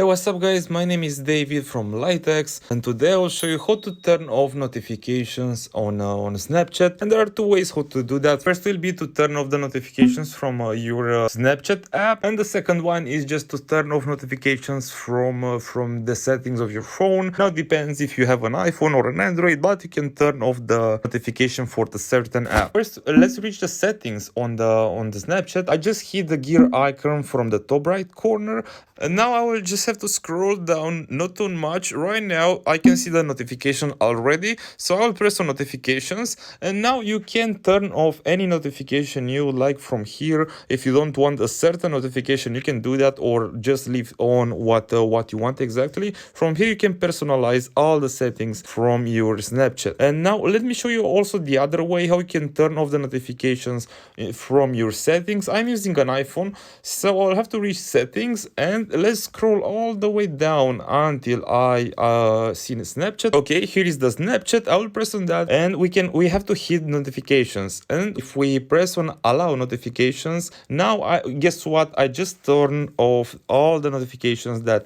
What's up guys, my name is David from Litex, and today I'll show you how to turn off notifications on Snapchat. And there are two ways how to do that. First will be to turn off the notifications from your Snapchat app, and the second one is just to turn off notifications from the settings of your phone. Now it depends if you have an iPhone or an Android, but you can turn off the notification for the certain app. First, let's reach the settings on the Snapchat. I just hit the gear icon from the top right corner, and now I will just have to scroll down, not too much. Right now I can see the notification already, so I'll press on notifications, and now you can turn off any notification you like from here. If you don't want a certain notification, you can do that, or just leave on what you want exactly. From here you can personalize all the settings from your Snapchat. And now let me show you also the other way how you can turn off the notifications from your settings. I'm using an iPhone, so I'll have to reach settings, and let's scroll all the way down until I see Snapchat. Okay, here is the Snapchat. I will press on that, and we have to hit notifications. And if we press on allow notifications, now guess what? I just turn off all the notifications that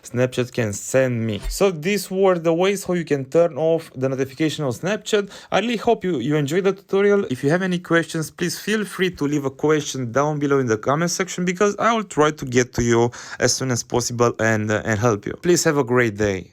Snapchat can send me. So these were the ways how you can turn off the notification on Snapchat. I really hope you enjoyed the tutorial. If you have any questions, please feel free to leave a question down below in the comment section, because I will try to get to you as soon as possible and help you. Please have a great day.